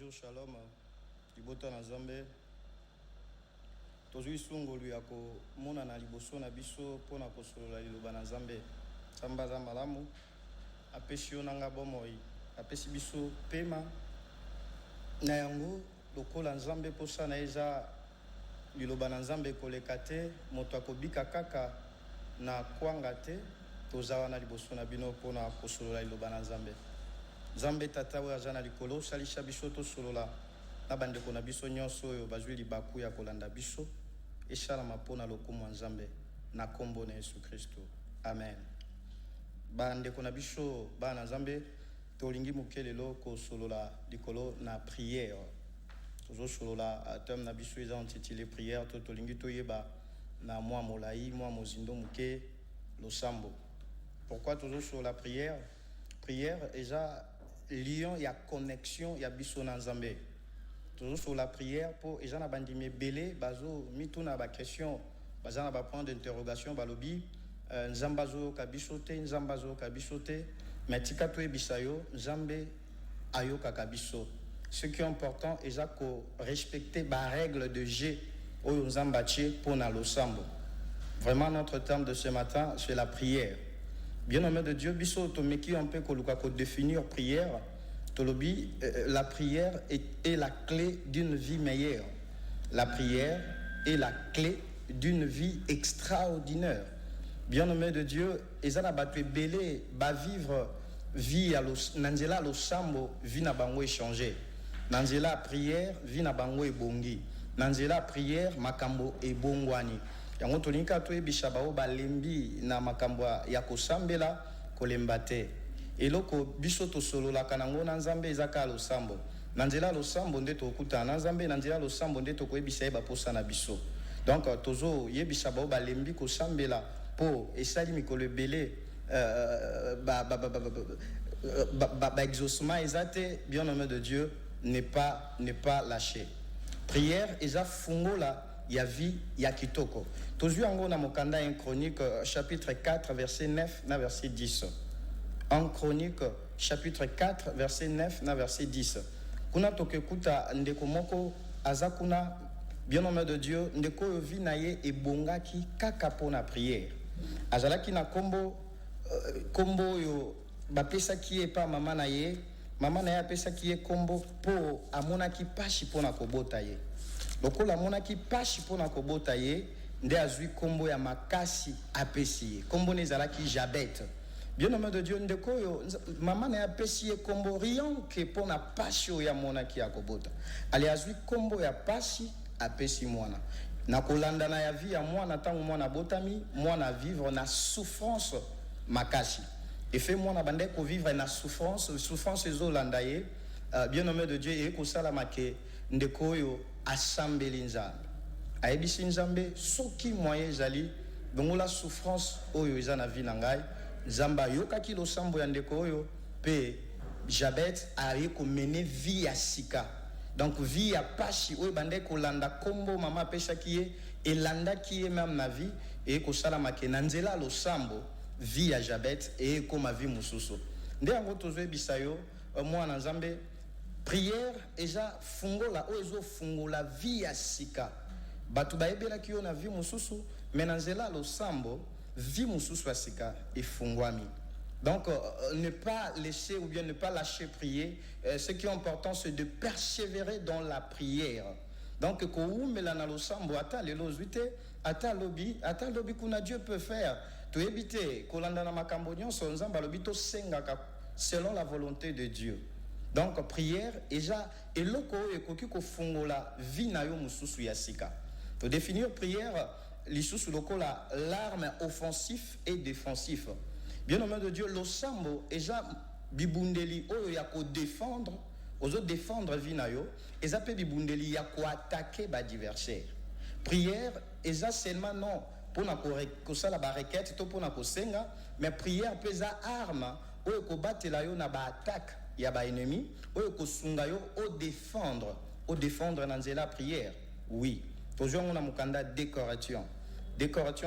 Bonjour, shalom. Libota na Zambé. Tozui sungolu ya ko mona na liboso na biso pona ko solola liloba na Zambé. Samba za malamu. Apesi yo nanga bomoi. Apesi biso pema. Na yango lokola Nzambe posa na eza liloba na Nzambe koleka te, moto akobika kaka na kwanga te, tozawa na liboso na bino pona ko solola liloba na Nzambe. Nzambe tata oyo aza na likolo salisha biso tosolola na bandeko na biso nyonso oyo bazwi libaku ya kolanda biso esalama mpona lokumu ya Nzambe na kombo na Yesu Kristo. Amen. Bandeko na biso bana Nzambe tolingi moke lelo kosolola likolo na prière. Tozosolola thème na biso eza intitulé prière to tolingi toyeba na mwa molai mwa mozindo moke losambo. Pourquoi tozosolola prière? Prière eza lion ya connexion ya biso na Nzambe. Toujours sur la prière pour les gens na bandimi belé bazo mituna ba question bazana ba point d'interrogation balobi nzambazo kabisote nzambazo kabisote metika to ebisayo Nzambe ayoka kabiso. Ce qui est important est ko respecter ba règle de jeu oyo nzambache pour na losambo. Vraiment notre terme de ce matin c'est la prière. Bien-aimé de Dieu, biso tomeki un peu koluka ko définir prière. Tolobi, la prière est la clé d'une vie meilleure. La prière est la clé d'une vie extraordinaire. Bien-aimé de Dieu, ezala batwe belé ba vivre vie à nanzela lo sambo vie na bango échanger. Nanzela prière vie na bango ebongi. Nanzela prière makambo ebongwani. Yango tolinka to ebisha bao balembi na makambo ya kosambela kolemba te. Eloko biso to solola kanango na Nzambe ezaka lo sambo. Nanzela lo sambo nde tokuta na Nzambe nanzela lo sambo nde tokoyebisa eba posa na biso. Donc tozo yebisa bao balembi kosambela po esali mikolo ebele exaucement ezate bien-aimé de Dieu n'est pas lâché. Prière eza fungola ya vie ya kitoko. Tozui yango na mokanda en Chronique chapitre 4 verset 9 na verset 10. En Chronique chapitre 4 verset 9 na verset 10. Kuna tokekuta ndeko moko azakuna bien-aimé de Dieu ndeko yo vi na ye ebongaki kaka pona prière. Azalaki na kombo yo bapesaki ye pa mama na ye apesaki ye kombo po amonaki pashi pona kobota ye. Lokola amonaki pashi pona kobota ye nde azwi kombo ya makasi apesi ye. Kombo nezalaki Jabet. Bien-aimé de Dieu ndeko yo mama na apesi ye kombo rien que pona pashi ya monaki ya kobota. Ali azwi kombo ya pashi apesi mwana. Na kolanda na ya vie ya mwana tangu mwana botami, mwana vivre na souffrance makasi. Et fait mwana bande ko vivre na souffrance ezolanda ye. Bien-aimé de Dieu et ko sala make ndeko yo asambeli Nzambe. Ayebisi Nzambe soki moyen ezali bongo la souffrance oyo eza na vie na ngai Nzamba yokaki losambo ya ndeko oyo pe Jabet aye ko mener vie ya sika. Donc vie ya pashi oyo bande ko landa kombo mama pesaki ye elanda ki ye même na vie et ko sala make na nzela losambo vie ya Jabet et ko ma vie mususu. Nde yango tozo ebisayo mwana Nzambe prière eza fungola ozo fungola vie ya sika. Batu baebela ki yo na vie mususu menanzela losambo vie mususu ya sika efungwami. Donc ne pas laisser ou bien ne pas lâcher prier. Ce qui est important c'est de persévérer dans la prière. Donc ko umela na losambo ata lelo zuite ata lobi kuna Dieu peut faire to ebite kolanda na makambo nyonso Nzamba lobi to sengaka selon la volonté de Dieu. Donc prière eza eloko ekoki ko fungola vie na yo mususu ya sika. Pour définir prière lisusu lokola l'arme offensif et défensif. Bien-aimé de Dieu losambo eza bibundeli oyo ya ko défendre ozo défendre vie na yo eza pe bibundeli ya ko attaquer ba adversaire. Prière eza seulement non pona ko sala ba requête to pona ko senga mais prière pesa arme oyo ko batela yo na ba attaque ya ba ennemi oyo ko sunga yo au défendre na nzela prière. Oui. Toujours on a mukanda décoration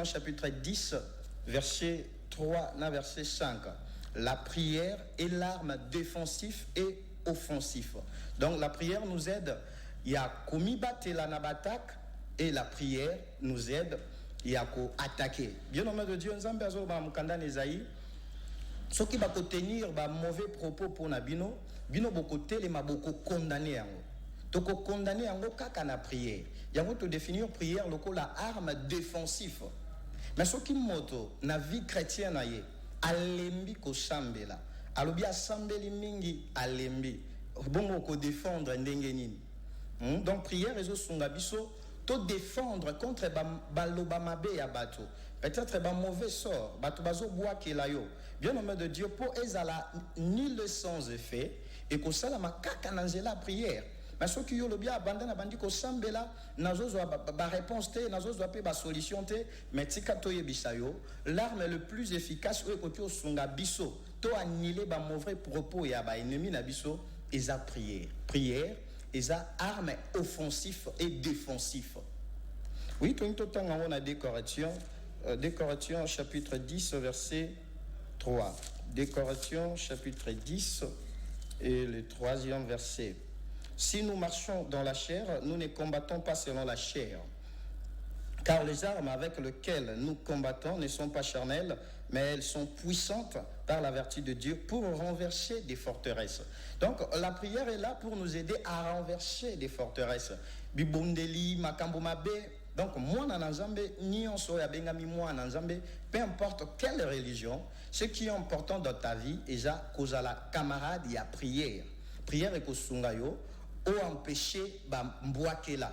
chapitre 10 verset 3 na verset 5. La prière est l'arme défensive et offensif. Donc la prière nous aide. Il y a komi batela na batak et la prière nous aide. Il y a ko attaquer. Bien au nom de Dieu, nzambe azo ba mukanda nezaï. Ce qui va tenir ba mauvais propos pour na bino boko telema boko condamner yango. Toko condamner yango kaka na prière. Yango to définir prière loko la arme défensif. Mais ce qui moto na vie chrétienne aye alembi ko sambela. Alobi asambeli mingi alembi. Bongo ko défendre ndenge nini. Donc prière ezo sunga biso to défendre contre baloba mabe ya bato. Peut-être un mauvais sort, bato bazo bois kela yo. Bien au nom de Dieu pour ezala ni le sans effet et ko sala makaka na nzela prière. Mais ceux qui ont le bien abandonné, bandi ko sambela, nazo zo ba réponse te, nazo zo pe ba solution te, mais tika toye bisayo, l'arme le plus efficace ou ko sunga biso, to annihiler ba mauvais propos ya ba ennemi na biso, eza prière. Prière, eza arme offensif et défensif. Oui, tout le temps on a des corrections. Des Corinthiens chapitre 10 verset 3. Des Corinthiens chapitre 10 et le 3e verset. Si nous marchons dans la chair, nous ne combattons pas selon la chair. Car les armes avec lesquelles nous combattons ne sont pas charnelles, mais elles sont puissantes par la vertu de Dieu pour renverser des forteresses. Donc la prière est là pour nous aider à renverser des forteresses. Bibondeli, makambo mabe. Donc moi dans Nzambe, ni on soit bengami moi dans Nzambe, peu importe quelle religion, ce qui est important dans ta vie, déjà cause à la camarade il y a prière. Prière est kosungayo ou empêcher ba mbwakela.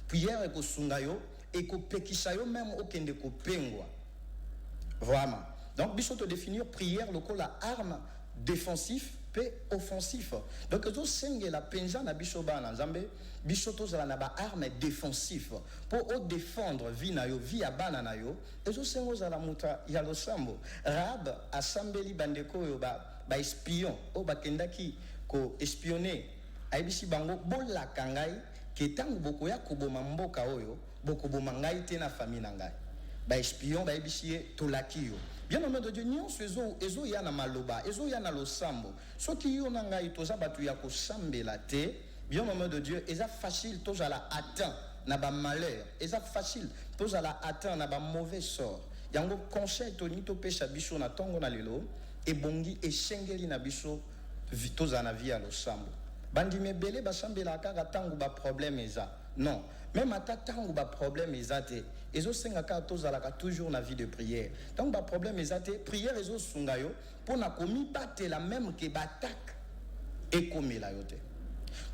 Prière est kosungayo et ko pekisayo même au kende ko pengwa. Vraiment. Donc biso te définir prière loko la arme défensif pe offensif. Donc zo senge la penza na biso ba na Nzambe, biso to zala na ba arme défensif pour o défendre vie na yo, vie ya bana na yo. Ezo sengo zala muta ya losambo. Rab asambeli bandeko yo ba espion o bakendaki ko espionner. Aibisi bango bola kangai ke tangu boko ya koboma mboka oyo, boko boma ngai te na famille na ngai. Ba espion ba ebisie tolaki yo. Bien au nom de Dieu, nyonso ezo ya na maloba, ezo ya na losambo. Soki yo na ngai toza batu ya ko sambela te, bien au nom de Dieu, eza facile toza la atteint na ba malheur, eza facile toza la atteint na ba mauvais sort. Yango conseil toni to pesa biso na tongo na lelo e bongi e sengeli na biso toza na vie ya losambo. Bandi mebele basambela kaka tangu ba problème eza. Non, même à tangu ba problème ezate. Ezo sengaka tozalaka toujours na vie de prière. Donc ba problème ezate, prière ezo sungayo pour na komi battre la même que batak et komela yote.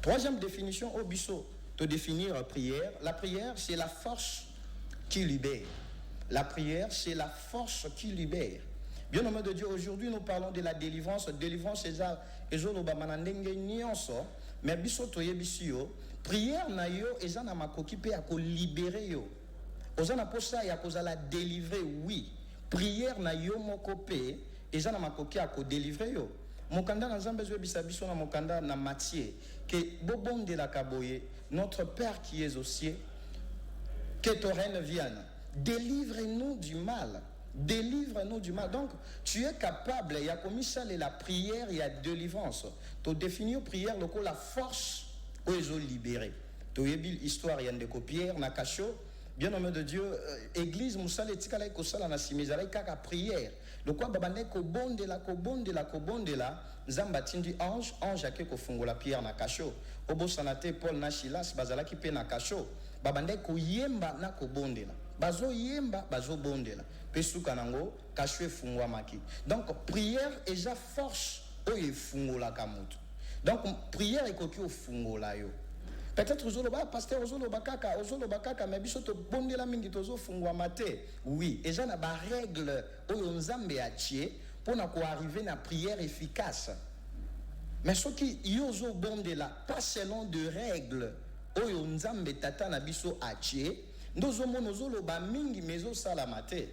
Troisième définition au biso te définir prière, la prière c'est la force qui libère. La prière c'est la force qui libère. Bien au nom de Dieu, aujourd'hui nous parlons de la délivrance. Délivrance ezo lo ba manandenge nyonso, mais biso toye bisio, prière na yo eza na makoki pe ya ko libérer yo. Ozana posa ya kozala délivrer, oui. Prière na yo moko pe eza na makoki ya ko délivrer yo. Mokanda na Nzambe zo bisa biso na mokanda na Matthieu que bobonde la kaboye, notre Père qui es aux cieux, que ton règne vienne. Délivre-nous du mal. Délivre-nous du mal. Donc, tu es capable, il y a comme ça la prière, il y a délivrance. Tu définir prière, la force où ils ont libéré. Tu as vu l'histoire, il y a des copières, na cacho. Bien au nom de Dieu, église, moussale, tikala, kosala, na simizala, kaka prière. Le quoi, babane, kobonde la, zamba tindi ange a ke kofungo la pierre na cacho. Obo sanate, Paul, na chilas, bazala ki pe na cacho. Babane, ko yemba na kobonde la. Bazo yemba, bazo bonde la. Pesuka nango, cacho fungwa maki. Donc, prière, est la force, oye fungo la kamutu. Donc, prière, est koki au fungo la yo. Peut-être ozoloba pasteur ozoloba kaka mais biso to bondela mingi tozo fungwa mate. Oui, et ça na ba règle oyo Nzambe atie pour na ko arriver na prière efficace. Mais ce qui yozo bondela pas selon de règles oyo Nzambe tata na biso atie, ndozo mono zoloba mingi mezo sala mate.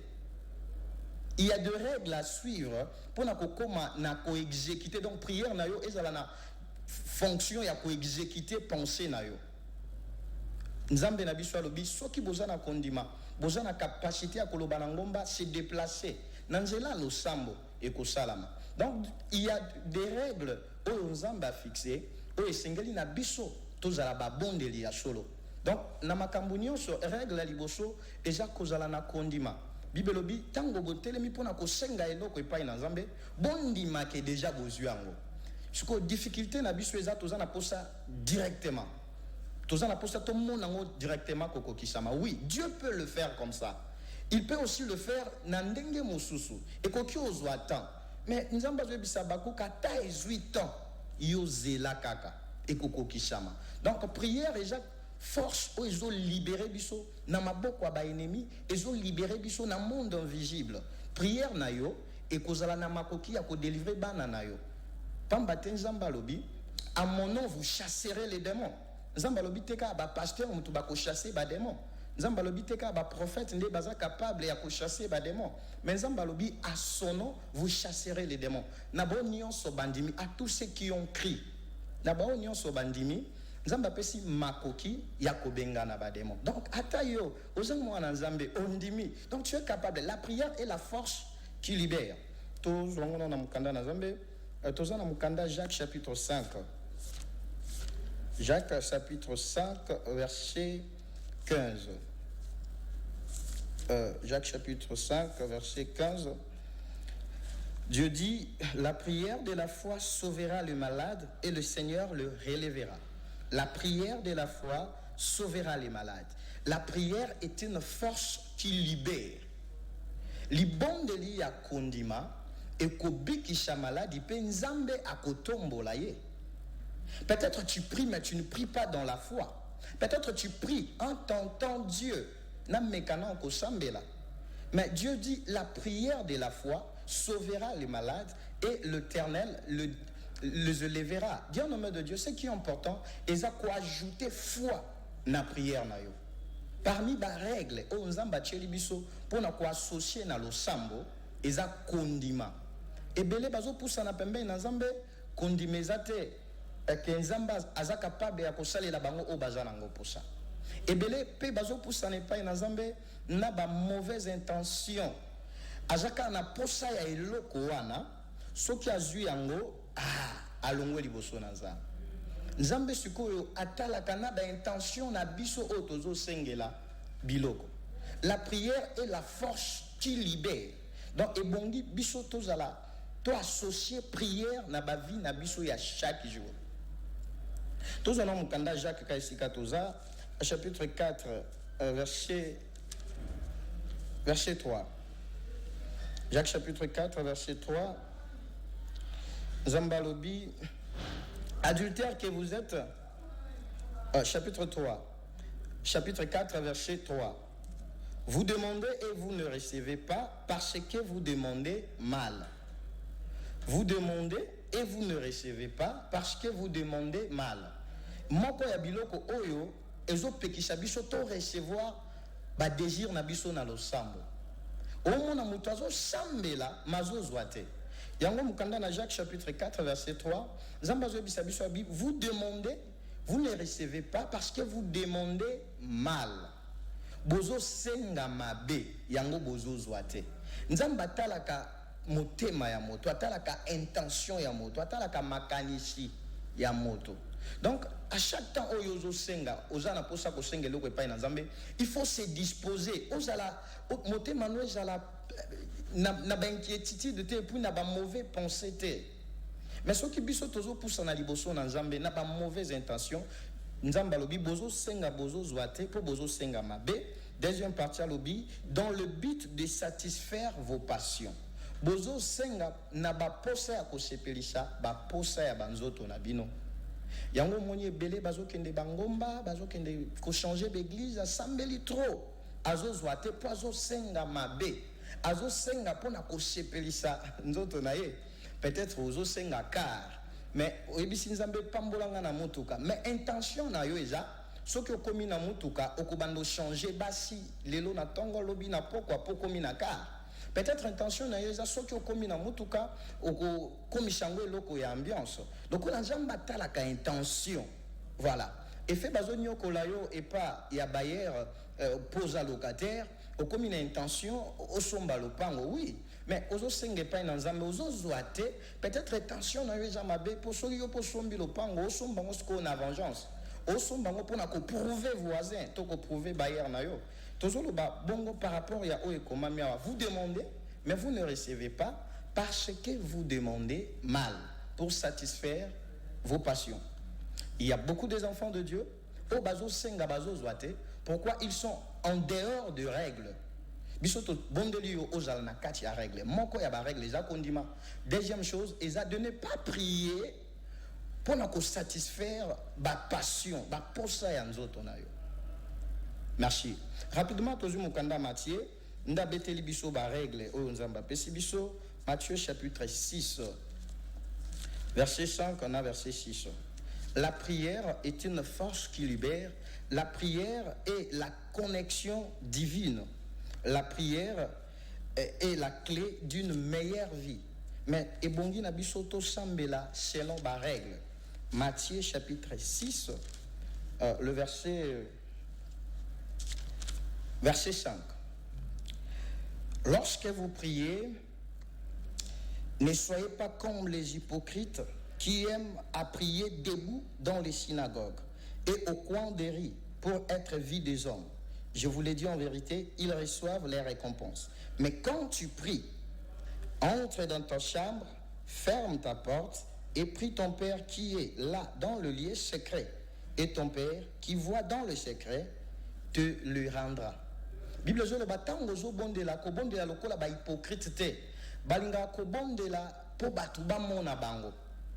Il y a des règles à suivre pour na ko koma na ko exécuter. Donc prière na yo ezala na fonction ya ko exécuter pensée na yo. Nzambe na biso alobi soki bozana kondima, bozana capacité ya koloba na ngomba se déplacer. Nanzela lo sambo et ko salama. Donc il y a des règles oyo nzambe fixé oyo esengeli na biso tozala babondeli ya solo. Donc na makambo nyonso règle ya liboso eza kozala na kondima. Bible lobi tango botelemi mpona kosenga eloko epai na nzambe bondimaka déjà bozwi yango. Siko difficulté na biso eza toza na posa directement. Toza na posa to monango directement kokokisama. Oui, Dieu peut le faire comme ça. Il peut aussi le faire na ndenge mosusu. Et koki ozwa temps. Mais nzamba zo bisa bakoka ta 18 ans yo zela kaka et kokokisama. Donc prière déjà force o ezo libérer biso na maboko ya ba ennemi, ezo libérer biso na monde invisible. Prière na yo et kozala na makoki ya ko délivrer bana na yo. Pamba te nzamba lobi à mon nom vous chasserez les démons. Nzamba lobi teka ba pasteur mutu ba ko chasser ba démons. Nzamba lobi teka ba prophète nde baza capable ya ko chasser ba démons. Mais nzamba lobi à son nom vous chasserez les démons. Na ba nyonso bandimi à tous ceux qui ont crié. Na ba nyonso bandimi nzamba pesi makoki ya kobengana ba démons. Donc atayo ozango na nzambe ondimi. Donc tu es capable. La prière est la force qui libère. To zongo na mukanda na nzambe. Tozana mukanda Jacques chapitre 5. Jacques chapitre 5 verset 15. Jacques chapitre 5 verset 15. Dieu dit, la prière de la foi sauvera le malade et le Seigneur le relèvera. La prière de la foi sauvera les malades. La prière est une force qui libère. Libondeli ya kondima et kobikisha malade pe nzambe akotombola ye. Peut-être tu pries mais tu ne pries pas dans la foi. Peut-être tu pries en tentant Dieu. Mais Dieu dit la prière de la foi sauvera les malades et l'Éternel les élèvera. Dieu en nom de Dieu, ce qui est important, c'est quoi ajouter foi na prière na yo. Parmi les règles, on zamba biso pour na quoi associer na lo sambo, eza kondima. Et belé bazo poussa na pembe na zambe kondimezate que nzamba aza capable ya kosalela bango o bazana ngo posa. Et belé pe bazo poussa ne pa na zambe na ba mauvaise intention. Azaka na posa ya eloko wana soki azui yango alongwe liboso na nzambe. Nzambe sikoyo atalaka na ba intention na biso o tozo sengela biloko. La prière est la force qui libère. Donc ebongi biso tozala to associer prière na ba vie na biso ya chaque jour. Tozana mukanda Jacques kaisika toza chapitre 4 verset 3. Jacques chapitre 4 verset 3. Zambalobi adultère que vous êtes chapitre 3. Chapitre 4 verset 3. Vous demandez et vous ne recevez pas parce que vous demandez mal. Vous demandez et vous ne recevez pas parce que vous demandez mal. Moko ya biloko oyo ezo pekisha biso to recevoir ba désir na biso na losambo. Omona mutu azo sambela mazo zwate. Yango mukanda na Jacques chapitre 4 verset 3, Zamba zo bisa biso Bible, vous demandez, vous ne recevez pas parce que vous demandez mal. Bozo senga mabe yango bozo zwate. Nzamba talaka motema ya moto, atalaka intention ya moto, atalaka makanishi ya moto. Donc à chaque temps oyozo senga ozana posa ko senga loko epai na nzambe, il faut se disposer ozala motema no ezala na ba inquiétude te puis na ba mauvais pensée te. Mais ce qui biso tozo poussa na liboso na nzambe na ba mauvaise intention, nzamba lobi bozo senga bozo zwate po bozo senga mabe. Deuxième partie lobi dans le but de satisfaire vos passions. Bozo senga na ba posa ya ko sepelisha ba posa ya banzoto na bino. Yango monye belé bazo kende bangomba bazo kende ko changer d'église asambeli trop azo zwate po azo senga mabe azo senga pona ko sepelisa nzoto na ye peut-être ozo senga car mais oyebisi nzambe pambolanga na mutuka mais intention na yo eza soki okomi na mutuka okobando changer basi lelo na tongo lobi na pokwa pokomi na car peut-être intention na yo eza soki okomi na mutuka okomishango eloko ya ambiance donc na nzamba talaka intention voilà effet bazonyo kolayo et pas ya bailleur pose à locataire okomi na intention osomba lopango oui mais ozo senge pa na nzambe ozo zoate peut-être tension na yo mabe pour soki yo po sombi lopango osomba ngo na vengeance osomba ngo pona ko prouver voisin to ko prouver bailleur na yo tozolo ba bongo par rapport ya o ekomami awa vous demandez mais vous ne recevez pas parce que vous demandez mal pour satisfaire vos passions. Il y a beaucoup des enfants de Dieu au bazo senga bazo zoate. Pourquoi ils sont en dehors de règles? Bisoto bondelio ozal na kati ya règle. Moko ya ba règle eza kondima. Deuxième chose, eza de ne pas prier pour na ko satisfaire ba passion, ba posa ya nzoto na yo. Merci. Rapidement tozu mukanda Matthieu, nda beteli biso ba règle oyo nzamba pesi biso Matthieu chapitre 6 verset 5 on a verset 6. La prière est une force qui libère. La prière est la connexion divine. La prière est la clé d'une meilleure vie. Mais ebongi na bisoto sambela selon ba règle. Matthieu chapitre 6, le verset 5. Lorsque vous priez, ne soyez pas comme les hypocrites qui aiment à prier debout dans les synagogues et au coin des rues pour être vus des hommes. Je vous l'ai dit en vérité, ils reçoivent les récompenses. Mais quand tu pries, entre dans ta chambre, ferme ta porte et prie ton Père qui est là dans le lieu secret. Et ton Père qui voit dans le secret te le rendra. Bible zo le batango zo bondela ko bondela lokola ba hypocrite te. Balinga ko bondela po batu ba mona bango.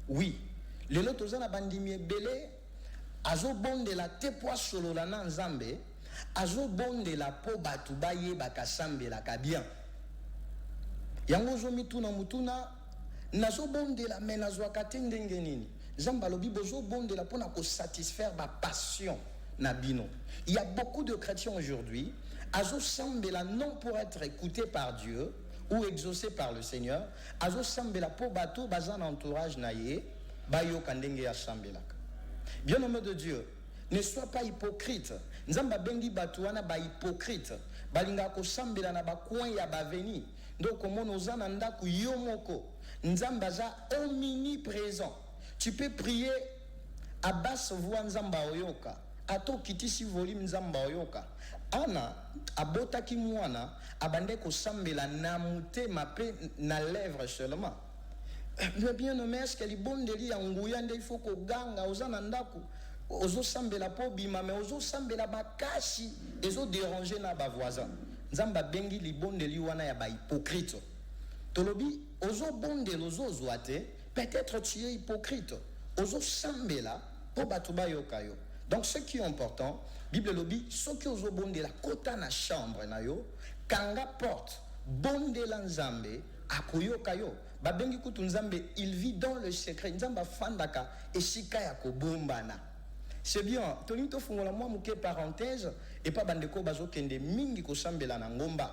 Oui, lelo tozana bandimi ebele azobondela te po asolola na nzambe, azobondela po batu baye bakasambela ka bien. Yango zo mituna mutuna nazobondela me nazwaka te ndenge nini. Nzambe alobi bozobondela po na ko satisfaire ba passion na bino. Il y a beaucoup de chrétiens aujourd'hui azosambela non pour être écouté par Dieu ou exaucé par le Seigneur, azo sambela po bato bazan entourage na ye bayo kandenge ya sambelaka. Bien-aimé de Dieu, ne sois pas hypocrite. Nzamba bengi bato wana ba hypocrite. Balinga ko sambela na ba coin ya baveni. Donc komono zana ndaku yo moko. Nzamba za omniprésent. Tu peux prier à basse voix nzamba oyoka. Ato kitisi volume nzamba oyoka. Ana abota ki mwana abande ko sambela na mute mape na lèvre seulement. Mais bien nommé est-ce que li bondeli ya nguya nde il faut ko ganga ozana ndaku ozo sambela po bima mais ozo sambela bakashi ezo déranger na ba voisin. Nzamba bengi li bondeli wana ya ba hypocrite. Tolobi ozo bondelo ozo zoate peut-être tu es hypocrite. Ozo sambela po batu ba yokayo. Donc ce qui est important, Bible lobi, ce qui ozo bonde la kota na chambre na yo, kanga porte, bonde la nzambe, akoyo kayo, babengi kutu nzambe, il vit dans le secret, nzamba fandaka, et shika ya kobombana. C'est bien, toni to fungola moi muke parenthèse, et pas bandeko bazo kende mingi ko sambela na ngomba.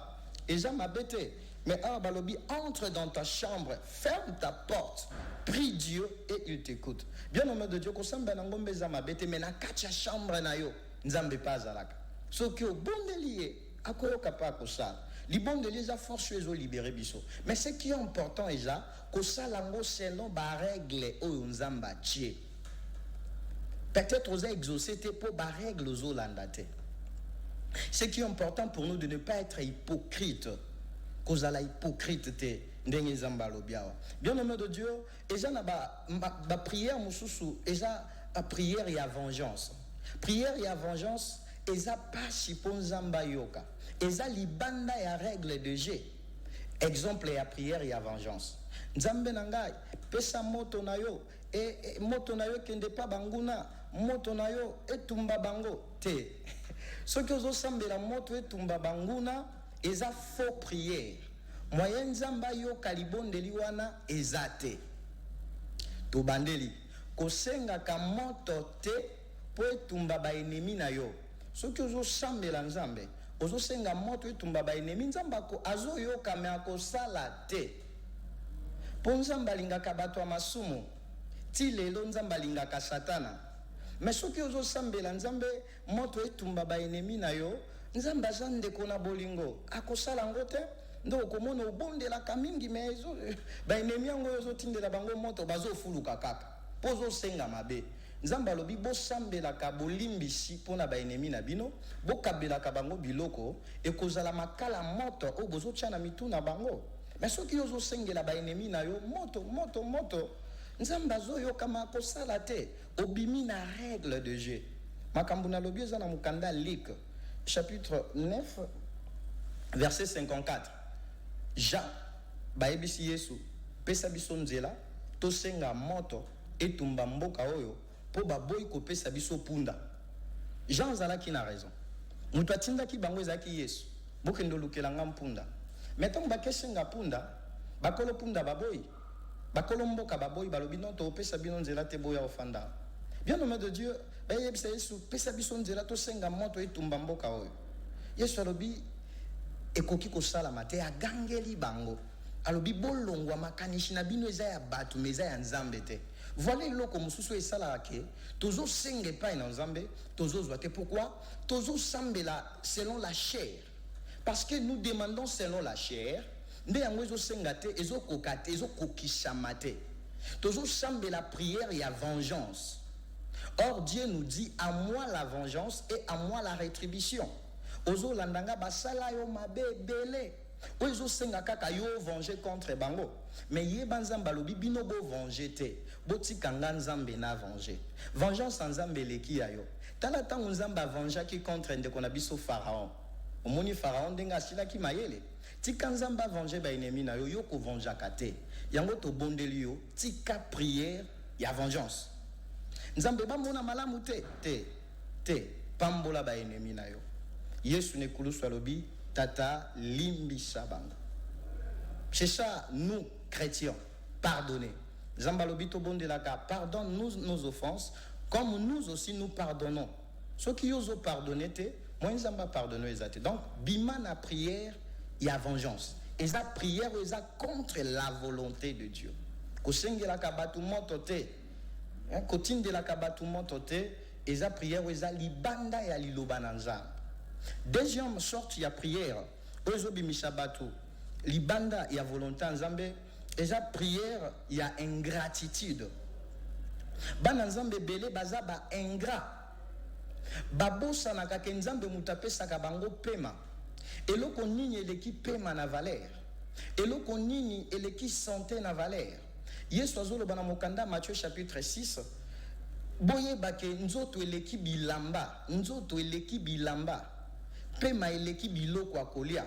Et ça m'a bêté. Mais balobi, entre dans ta chambre, ferme ta porte, prie Dieu et il t'écoute. Bien nommé de Dieu, ko samba na ngombe za m'a bêté, mais na kacha chambre na yo, nzambe pas alaka. So ki o bondelier, akoyo kapa ko sa. Li bondelier za force ezo libérer biso. Mais ce qui est important est ça, ko sa lango selon ba règle o nzamba tie. Peut-être osa exaucer te po ba règle ozo landate. Ce qui est important pour nous de ne pas être hypocrite. Cause à la hypocrite te ndenge nzamba lobiawa. Bien aimé de Dieu, eza na ba prière mususu, eza a prière ya vengeance. Prière ya vengeance, eza pas sipo nzamba yoka. Eza libanda ya règle de jeu. Exemple ya prière ya vengeance. Nzambe nangai pesa moto na yo e moto na yo kende pa banguna, moto na yo etumba bango te. Ce que ozo sambela moto etumba banguna eza faux prière. Moyen nzamba yo kalibondeli wana ezate. To bandeli kosenga ka moto te po etumba ba ennemi na yo. Ce que ozo sambela nzambe ozo senga moto etumba ba ennemi nzamba ko azo yo kame akosala te. Po nzamba lingaka bato masumu ti lelo nzamba lingaka satana. Mais ce que ozo sambela nzambe moto etumba ba ennemi na yo nzamba zande kona bolingo akosala ngote ndo komona obondelaka mingi me baenemi yango ozotindela bango moto bazofuluka kaka mpo ozosenga mabe. Nzambe alobi bosambelaka bolimbisi mpona baenemi na bino, bokabelaka bango biloko ekozala makala moto oyo bozotya na mitu na bango. Me soki ozosengela baenemi na yo moto Nzambe azoyokama kosala te, obimi na règle de jeu. Makambo nalobi eza na mokanda Luc chapitre 9 verset 54. Jean bayebisi Yesu pesa biso nzela tosenga moto etumba mboka oyo po baboyi kopesa biso punda. Jean azalaki na raison. Mutu atindaki bango ezalaki Yesu bokendo lukelanga mpunda. Metongo bakesenga punda bakolo punda baboyi bakolo mboka baboyi balobi non topesa bino nzela te boya ofanda. Bien nommé de Dieu bayebisa Yesu pesa biso nzela tosenga moto etumba mboka oyo. Yesu alobi ekoki kosala mate agangeli bango. Alobi bolongwa makanishi na bino eza ya batu meza ya Nzambe te. Voilà eloko mosusu esala ke tozo senge pa na Nzambe tozo zwate. Pourquoi? Tozo sambela selon la chair. Parce que nous demandons selon la chair. Nde yango ezo senga te ezo kokate ezo kokisama te. Tozo sambela prière et à vengeance. Or Dieu nous dit à moi la vengeance et à moi la rétribution. Ozo landanga basala yo mabe bele. Ozo senga kaka yo venger contre bango. Mais ye banzamba lobi bino bo venger te. Boti kanga nzambe na venger. Vengeance nzambe leki ya yo. Tala tango nzamba venger ki contre ndeko na biso Pharaon. Omoni Pharaon denga sila ki mayele. Tika nzamba venger ba ennemi na yo ko venger kate. Yango to bondeli yo tika prière ya vengeance. Nzambe ba mona malamu te pambola ba ennemi na yo. Yesu ne kulusu alobi tata limbisa bango. C'est ça nous chrétiens pardonner. Nzambe alobi to bondelaka pardonne-nous nos offenses comme nous aussi nous pardonnons. Ceux qui osent pardonner te moi nzamba pardonner ezate. Donc bima na prière il y a vengeance. Et ça prière eza contre la volonté de Dieu. Ko sengela ka batu moto te. Kotinde la kabatu montote eza prière eza libanda ya liloba na Nzambe. Deuxième sorte ya prière ozo bimisa batu libanda ya volonté Nzambe eza prière ya ingratitude. Bana Nzambe belé baza ba ingrat. Babosa na ka Nzambe mutapesa ka bango pema. Eloko nini eleki pema na valeur. Eloko nini eleki santé na valeur. Yesu azolo bana mokanda Matthieu chapitre 6 boye bake nzoto eleki bilamba pema eleki biloko akolia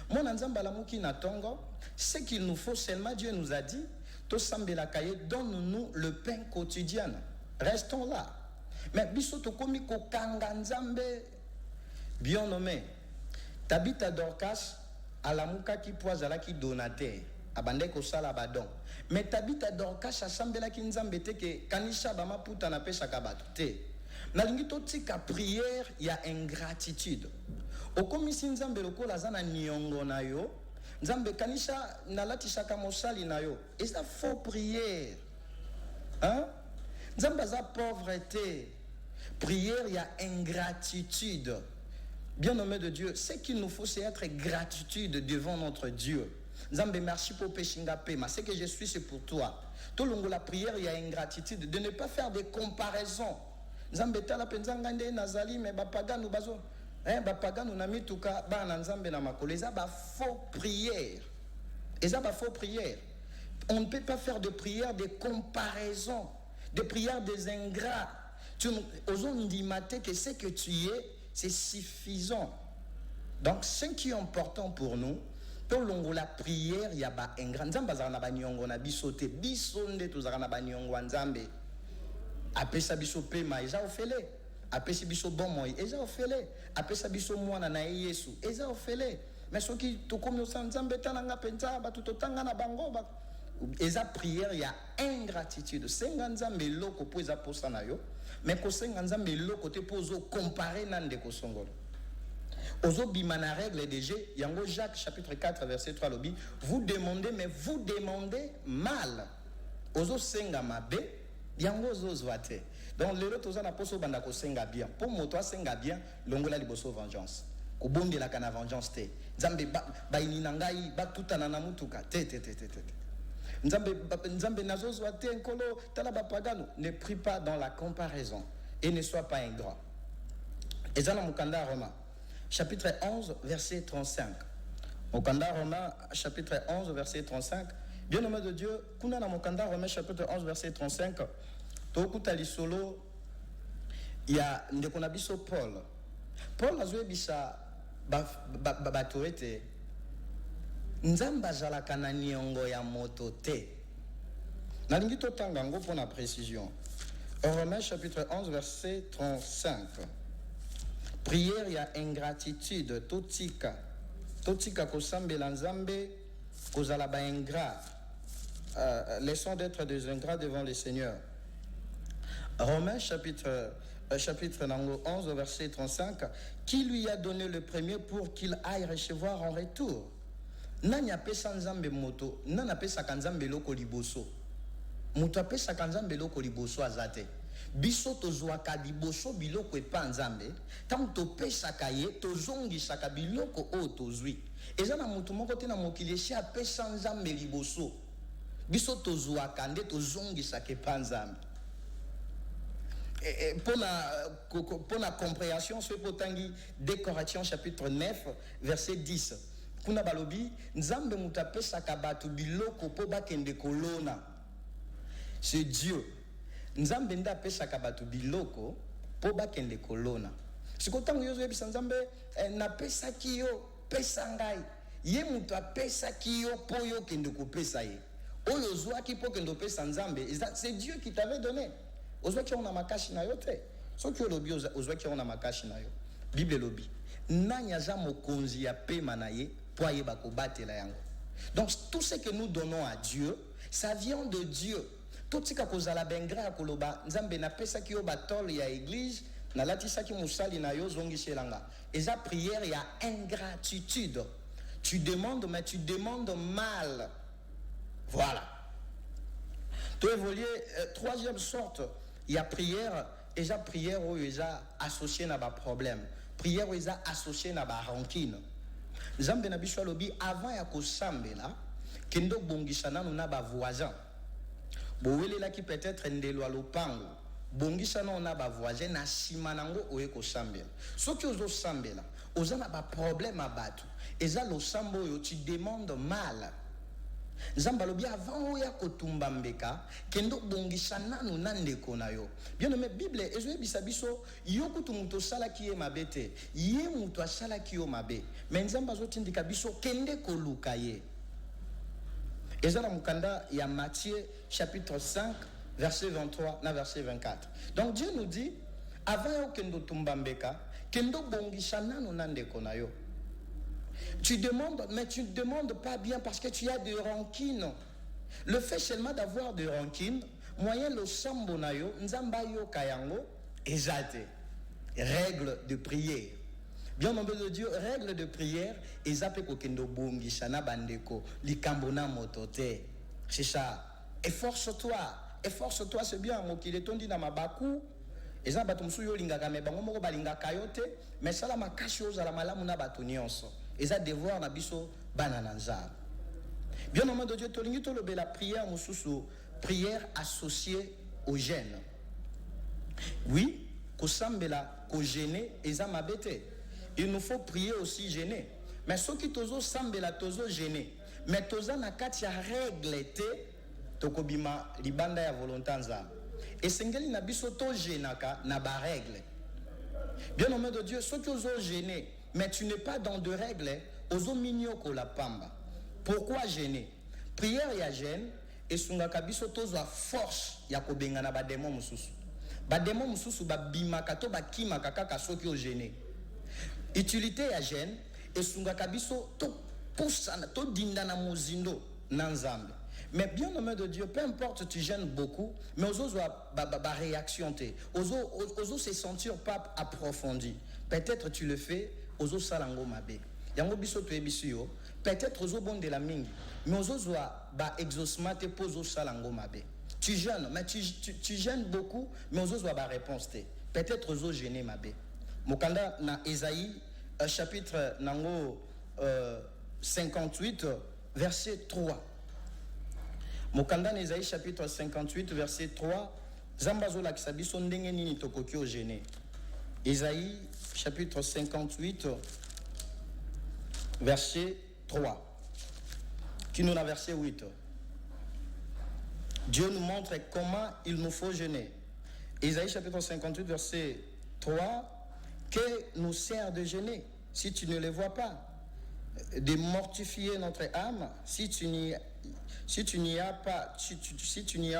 mona nzamba la muki na tongo. Ce qu'il nous faut seulement, Dieu nous a dit to sambela kaye donne-nous le pain quotidien. Restons là. Mais biso to komi ko kanga Nzambe bien nommé Tabitha Dorcas alamuka ki poazala ki donateur abande ko sala badon. Mais Tabitha Dorcas asambela ki Nzambe te ke kanisha ba maputa na pesa ka batu te. Nalingi to tika prière ya ingratitude. Okomisi Nzambe lokola zana niongo na yo. Nzambe kanisha nalatisha ka mosali na yo. Et ça faux prière. Hein? Nzambe za pauvreté. Prière ya ingratitude. Bien-aimé de Dieu, ce qu'il nous faut c'est être gratitude devant notre Dieu. Nzambe merci pour peshinga pema. Ce que je suis c'est pour toi. Tout le monde la prière il y a ingratitude de ne pas faire des comparaisons. Nzambe tala penzanga nde nazali mais bapagano bazo bapagano na mituka bana Nzambe na makolo eza ba faux prière. Eza ba faux prière. On ne peut pas faire de prière des comparaisons, des prières des ingrats. Tu osons dimate que ce que tu es c'est suffisant. Donc ce qui est important pour nous tolongo la prière ya ba ingrat Nzambe azala na ba nyongo na biso te biso nde tozala na ba nyongo Nzambe apesa biso pema eza ofele apesa biso bomo eza ofele apesa biso mwana na Yesu eza ofele mais soki tokomi osa Nzambe tananga penza batu totanga na bango ba eza prière ya ingratitude senga Nzambe loko po eza posa na yo mais ko senga Nzambe loko te pozo comparer na ndeko songolo. Ozo bimana règle de Dieu, yango Jacques chapitre 4 verset 3 lobi, vous demandez mais vous demandez mal. Ozo senga mabe, yango ozo zwate. Donc le lot ozo na poso banda ko senga bien. Pour moto senga bien, longola liboso vengeance. kobondelaka na vengeance te. Nzambe bayini ngai batutana na mutuka te. Nzambe nazozwa te nkolo tala bapagano. Ne prie pas dans la comparaison et ne sois pas ingrat. Ezana mukanda Romain chapitre 11 verset 35. Mukanda Romain chapitre 11 verset 35. Bien-aimé de Dieu, kuna na mukanda Romain chapitre 11 verset 35. Tokuta lisolo ya ndeko na biso Paul. Paul azwe bisa batoete nzamba zalaka na niongo ya moto te. Nalingi totanga ngo pona précision. Romains chapitre 11 verset 35. Prière ya ingratitude totika kosambela nzambe kozala ba ingrat. Laissons d'être des ingrats devant le Seigneur. Romains chapitre 11 verset 35, qui lui a donné le premier pour qu'il aille recevoir en retour. Nani apesa nzambe moto, nani apesa kanzambe loko liboso. Moto apesa kanzambe loko liboso azate. Biso tozwaka liboso biloko epa nzambe, tant topesa kaye tozongisaka biloko o tozwi. Eza na moto moko te na mokili si apesa nzambe liboso. Biso tozwaka nde tozongisaka epa nzambe. Pour la compréhension, ce potangi 2 Corinthiens chapitre 9 verset 10. Kuna balobi nzambe mutapesa kabatu biloko po bakende kolona. C'est Dieu. Nzambe nda pesa kabatu biloko po bakende kolona. Sikotango yozo yebisa nzambe na pesa kiyo pesa ngai. Ye mutu apesa kiyo po yo kende ko pesa ye. Oyo zwaki po kende pesa nzambe, c'est Dieu qui t'avait donné. Ozwa ki on a makashi na yo te. So ki lobi ozwa ki on a makashi na yo. Bible lobi. Nanya za mokonzi ya pema na ye po ayeba ko batela yango. Donc tout ce que nous donnons à Dieu, ça vient de Dieu. Tout ce ka kozala bengra koloba nzambe na pesa ki yo batol ya église na latisa ki musali na yo zongi selanga. Eza prière ya ingratitude. Tu demandes mais tu demandes mal. Voilà. Tu évoluer troisième sorte. Il y a prière, et la prière où ils sont associés à des problèmes. Prière où ils sont associés à des rancune. Zambe na bisho lobi avant ya kosambe là, kendo bongisana na ba voisin. Bowele la ki peut-être ndelo alopango. Bongisana na ba voisin na simanango oye kosambe. Soki ozo sambe là, oza na ba problème abatu. Eza lo sambo yo tu demandes mal. Nzamba lobi avant oya kotumba mbeka kendo bongisa nanu nandeko na yo. Bien aimé Bible ezo bisa biso yo kutu muto sala ki ye mabete ye muto asala ki yo mabe mais nzamba zotindika biso kende koluka ye. Ezana mukanda ya Matthieu chapitre 5 verset 23 na verset 24. Donc Dieu nous dit avant yo kendo tumba mbeka kendo bongisa nanu nandeko na yo. Tu demandes, mais tu ne demandes pas bien parce que tu as des rancines. Le fait seulement d'avoir des rancines, moyen le sambonayo, nzambayo kayango, ezate. Règle de prière. Bien nombreux de Dieu, règle de prière, ezape kokendo bongi shana bandeko, likambona motote. C'est ça. Efforce-toi, c'est bien. Mokile tondi na mabaku. Eza bato msuyo lingaka me bango moko balingaka yo te, mais sala makashi ozala malamu na bato nyonso. Eza devoir na biso bana na nzala. Bien nom de Dieu, tolingi tolobe la prière mususu, prière associée au jeûne. Oui, kosambela ko jeûner eza mabete. Il nous faut prier aussi jeûner. Mais ceux qui tozo sambela tozo jeûner, mais toza na kati ya règle te tokobima libanda ya volonté nzala. Et sengeli na biso to genaka na ba règle. Bien nommé de Dieu, ceux qui osent gêner, mais tu n'es pas dans de règles, ozo minyoko la pamba. Pourquoi gêner? Prière ya gêne et sungaka biso tozo force ya kobenga na ba démon mususu. Ba démon mususu ba bimaka to ba kimaka kaka ceux qui osent gêner. Utilité ya gêne et sungaka biso to poussana to dindana muzindo na nzambe. Mais bien nommé de Dieu, peu importe, tu gênes beaucoup, mais aux autres, réaction, aux autres, se sentir pas approfondi. Peut-être tu le fais, aux autres, salango mabe. Yango biso tu ebisio, peut-être aux autres, bon de la mingi, mais aux autres, exaucement, te pose au salango mabe. Tu gênes, mais tu gênes beaucoup, mais aux autres, réponse te. Peut-être aux autres, gêner mabe. Mokanda na Esaïe, chapitre 58, verset 3. Mokanda na Esaïe chapitre 58, verset 3. Zambazo lakisa biso ndenge nini tokoki ogene. Esaïe chapitre 58, verset 3. Qui nous a verset 8. Dieu nous montre comment il nous faut jeûner. Esaïe chapitre 58, verset 3. Que nous sert de jeûner si tu ne les vois pas? De mortifier notre âme si tu n'y as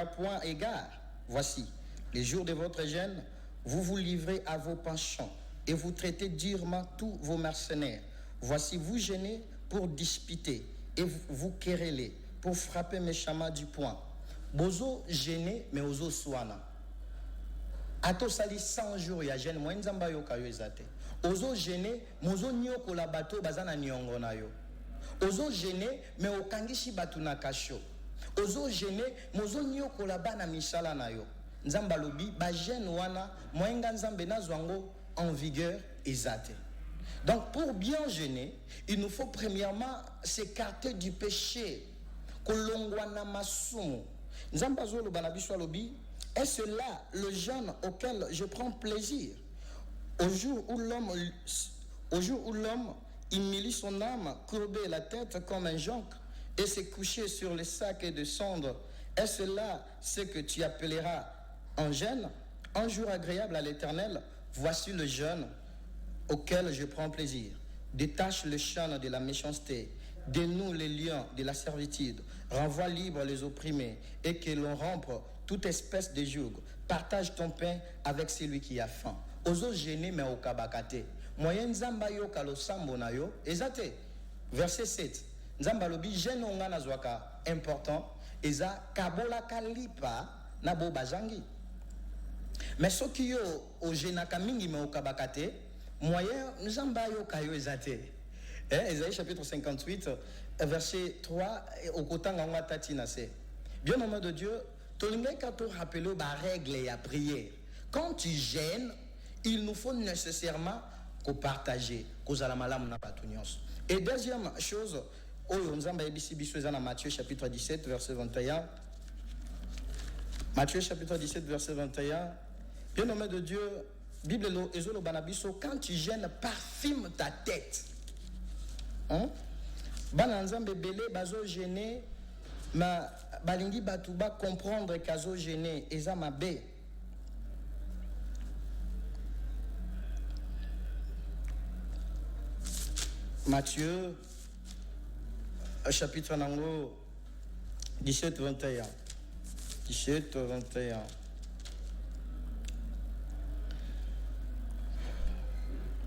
point égard. Voici, les jours de votre jeûne, vous vous livrez à vos penchants et vous traitez durement tous vos mercenaires. Voici, vous jeûnez pour disputer et vous querellez pour frapper méchamment du poing. Bozo gêné, mais ozo soana. Ato sali 100 jours ya jeûne, moi nzamba yo kayo ezate. Ozo gêné, mozo nyoko la bato bazana nyongo na yo. Ozo gêné, mais okangishi batu na kasho. Ozo gêné, mozo nyoko la bana misala na yo. Nzamba lobi, ba jeûne wana, moyenga nzambe na zwango en vigueur ezate. Donc pour bien jeûner, il nous faut premièrement s'écarter du péché. Kolongwana masumu. Nzamba zolo banabiswa lobi, est-ce là le jeûne auquel je prends plaisir? Au jour où l'homme humilie son âme, courber la tête comme un jonc et se coucher sur les sacs de cendres, est-ce là ce que tu appelleras un jeûne, un jour agréable à l'Éternel? Voici le jeûne auquel je prends plaisir. Détache le chaîne de la méchanceté, dénoue les liens de la servitude, renvoie libre les opprimés et que l'on rompe toute espèce de joug. Partage ton pain avec celui qui a faim. Ozo gêné mais au kabakate. Moyen nzamba yo kalo sambo na yo. Ezate. Verset 7. Nzamba lobi gêne nga na zwaka important. Eza kabola kalipa na bo bazangi. Mais soki yo o genaka mingi mais au kabakate. Moyen nzamba yo kayo ezate. Esaïe chapitre 58, verset 3, au kotanga nga tatina se. Bien au nom de Dieu, tolingai kato rappelé ba règle et à prière. Quand tu gênes, il nous faut nécessairement qu'on partage, qu'on a la malam na batunios. Et deuxième chose, Matthieu chapitre 17, verset 21. Matthieu chapitre 17, verset 21. Bien au nom de Dieu, Bible ezolo banabiso, quand tu gênes, parfume ta tête. Bananzambe belé bazo gêné, ma balingi batuba comprendre kazo gêné, eza mabe. Matthieu, chapitre 17, 21. 17, 21.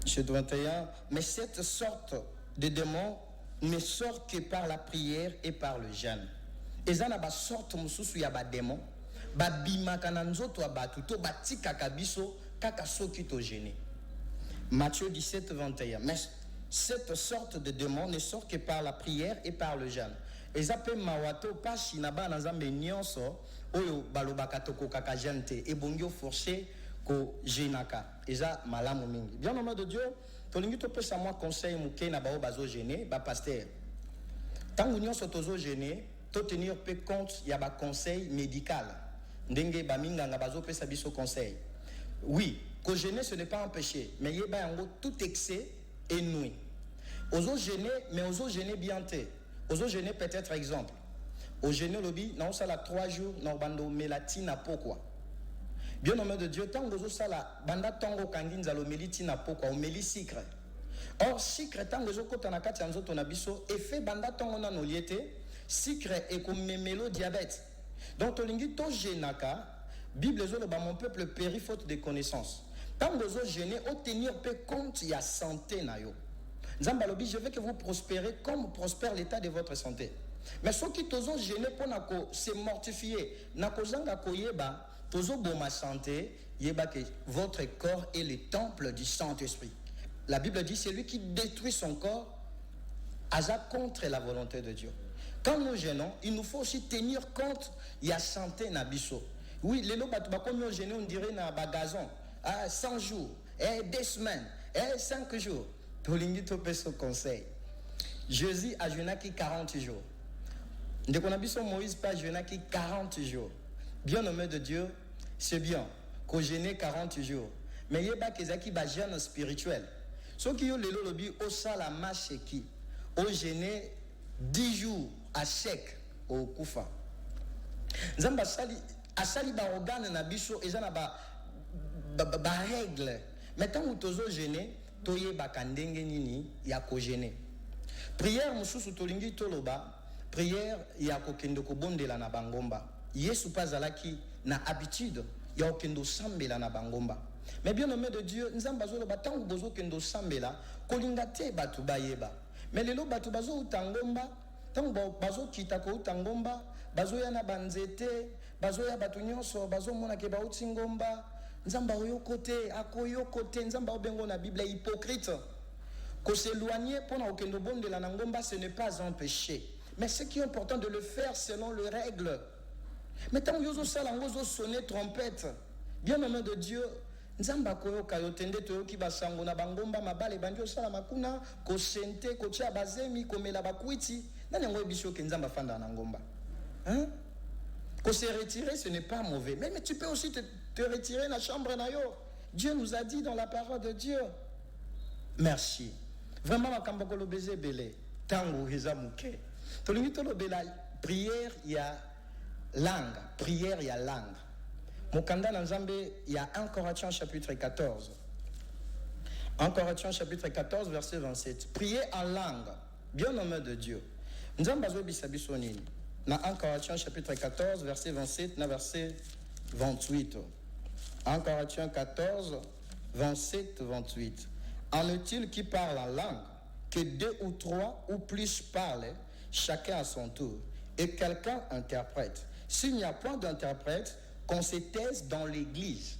Chapitre 21. Mais cette sorte de démons ne sort que par la prière et par le jeûne. Ezana ba sorte mususu ya ba démon, ba bimaka na nzoto ba tuto ba tika kabiso kaka soki to gêné. Matthieu 17, 21. Mais cette sorte de démon ne sort que par la prière et par le jeûne. Ezape mawato pashi na ba na nzambe nyonso oyo balobaka toko kaka jente e bongyo forcé ko jenaka. Eza malamu mingi. Bien au nom de Dieu, tolingi to pesa moi conseil muke na bao bazo gêné ba pasteur. Tangu nyonso tozo gêné, to tenir peu compte ya ba conseil médical. Ndenge ba minga nga bazo pesa biso conseil. Oui, ko gêner ce n'est pas un péché, mais yeba yango tout excès est nuit. Ozo gêner, mais ozo gêner bien te. Ozo gêner peut-être exemple. Au gêner lobby, non ça la 3 jours, non bando mélatine pourquoi? Bien au nom de Dieu, tant que ça la banda tango kanginza lo melitina pourquoi? O meli sucre. Or sucre tant que kota na kati anzo tonabiso effet banda tango na no liete, sucre et comme mélo diabète. Donc tolingi to genaka, Bible zo le ba mon peuple périt faute de connaissance. Tant que vous gênez, au tenir peu compte, il y a santé na yo. Nzambalobi, je veux que vous prospérez comme prospère l'état de votre santé. Mais ceux qui tozo gêné pour se mortifier, nako zanga koyeba, tozo boma santé, yeba que votre corps est le temple du Saint-Esprit. La Bible dit, c'est lui qui détruit son corps, asa contre la volonté de Dieu. Quand nous gênons, il nous faut aussi tenir compte, il y a santé na biso. Oui, les lots comme nous gênons, on dirait na bagazon. 100 jours, 2 semaines, 5 jours. tolingi topé ce conseil. Jésus a jeûné 40 jours. Dès qu'on a vu son Moïse pas jeûné 40 jours. Bien nommé de Dieu, c'est bien qu'on jeûne 40 jours. Mais il y a pas qui ba jeûne spirituel. Ceux qui ont le lobby au sala macheki, au jeûne 10 jours à chèque au Koufa. Nzamba sali asali ba organe na biso ezana ba règle. Mais tant que tozo jeûner, toye ba kandenge nini ya ko jeûner. Prière mususu tolingi toloba, prière ya kokendo ko bondela na bangomba. Yesu pazalaki na habitude ya okendo sambela na bangomba. Mais bien aimé de Dieu, nzamba zo loba tangu bozo kendo sambela kolinga te batu bayeba. Mais lelo batu bazo utangomba, tangu bazo kita ko utangomba, bazo ya na banzete, bazo ya batu nyonso, bazo mona ke ba utingomba, nzamba oyokote, akoyokote, nzamba obengo na Bible hypocrite. Qu'on s'éloigner pour n'a aucun bon de la Nangomba, ce n'est pas un péché. Mais ce qui est important de le faire selon les règles. Mais tant que vous avez sonné trompette, bien aimé de Dieu, nzamba koyo kayotende to ki basango na bangomba mabale banjo sala makuna ko sente ko tia bazemi ko mela bakwiti nani ngo biso ke nzamba fanda na ngomba. Hein? Ko se retirer ce n'est pas mauvais. Mais tu peux aussi te retirer dans la chambre na yo. Dieu nous a dit dans la parole de Dieu. Merci. Vraiment makambo ko lobeze belé tango heza muke. Tolingi to lobela prière ya langue, prière ya langue. Mokanda na Nzambe, il y a 1 Corinthiens chapitre 14. 1 Corinthiens chapitre 14 verset 27. Priez en langue, bien nommé de Dieu. Nzamba zo bisabiso nini. Na 1 Corinthiens chapitre 14 verset 27 na verset 28. 1 Corinthiens 14 27 28. En est-il qui parle en langue, que 2 ou 3 ou plus parlent, chacun à son tour, et quelqu'un interprète. S'il n'y a point d'interprète, qu'on se taise dans l'église.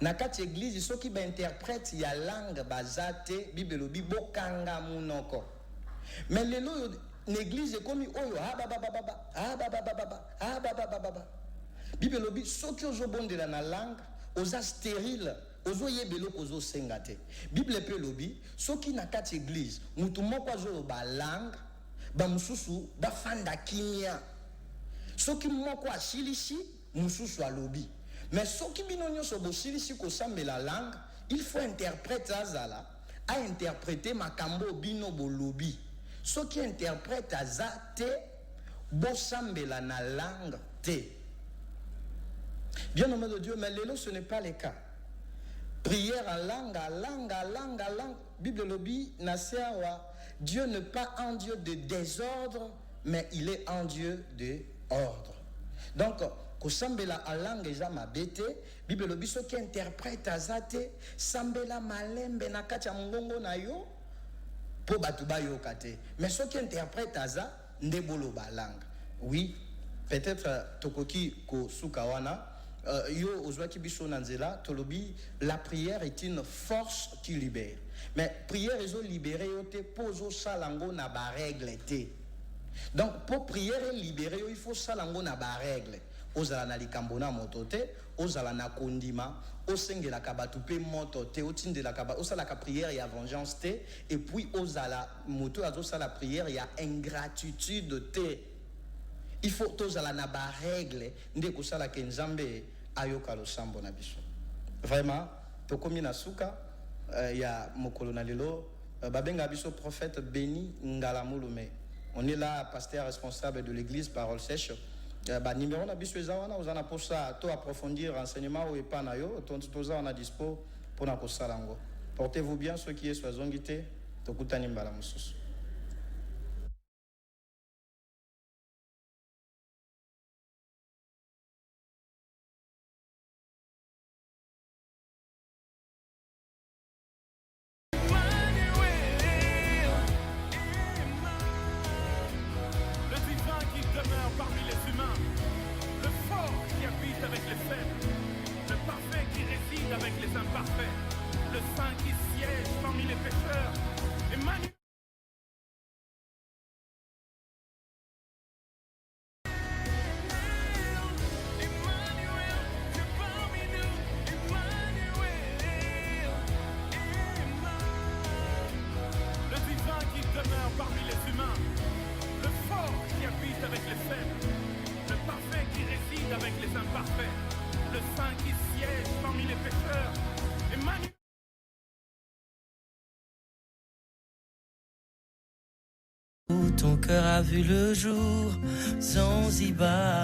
Nakat église, ceux qui interprètent la langue bazate, bibelobi bokanga munoko. Mais l'église est comme oyo bibelobi ceux qui ont bon de la langue, osa stérile, ozo yebelo ozo sengate. Bible pe lobi, ceux qui nakat église, mutu moko zo ba langue, ba mususu ba fanda kimia. Ceux qui moko asilishi mususu alobi. Mais ceux qui binonyo sobo silisi ko sambe la langue, il faut interpréter azala, a interpréter makambo bino bolobi. Ceux qui interprètent azate, bo sambe la na langue te. Bien nommé de Dieu, mais lelo ce n'est pas le cas. Prière en langue. Bible lobi naseawa, Dieu n'est pas un Dieu de désordre, mais il est un Dieu de ordre. Donc, kosambela alange za mabete, Bible lobi so qui interprète azate, sambela malembe na kati ya mongongo na yo, po batu ba yo kate. Mais so qui interprète aza, ndebolo ba langue. Oui, peut-être tokoki ko sukawana, yo ozwaki biso nanzela, tolobi, la prière est une force qui libère. Mais prière ezo libérer yo te pozo salango na ba règle te. Donc, pour prier et libérer, il faut salango na ba règle. Ozala na likambona motote, ozala na kondima, osenge la kabatupe motote, otinde la kaba, osala ka prière ya vengeance te, et puis ozala moto azosa la prière ya ingratitude te. Il faut ozala na ba règle, nde kosala ke Nzambe ayoka lo sambo na biso. Vraiment, tokomi na suka ya mokolo na lelo, babenga biso prophète béni ngala mulume. On est là, pasteur responsable de l'église Parole Sèche. Numéro na biso ezawana ozana posa to approfondir renseignement ou epanayo toza on a dispo pour na kosalango. Portez-vous bien ceux qui sont zongité tokutani mbala mususu. Parmi les humains, le fort qui habite avec les faibles, le parfait qui réside avec les imparfaits, le saint qui siège parmi les pécheurs. Emmanuel Ton cœur a vu le jour, Zanzibar.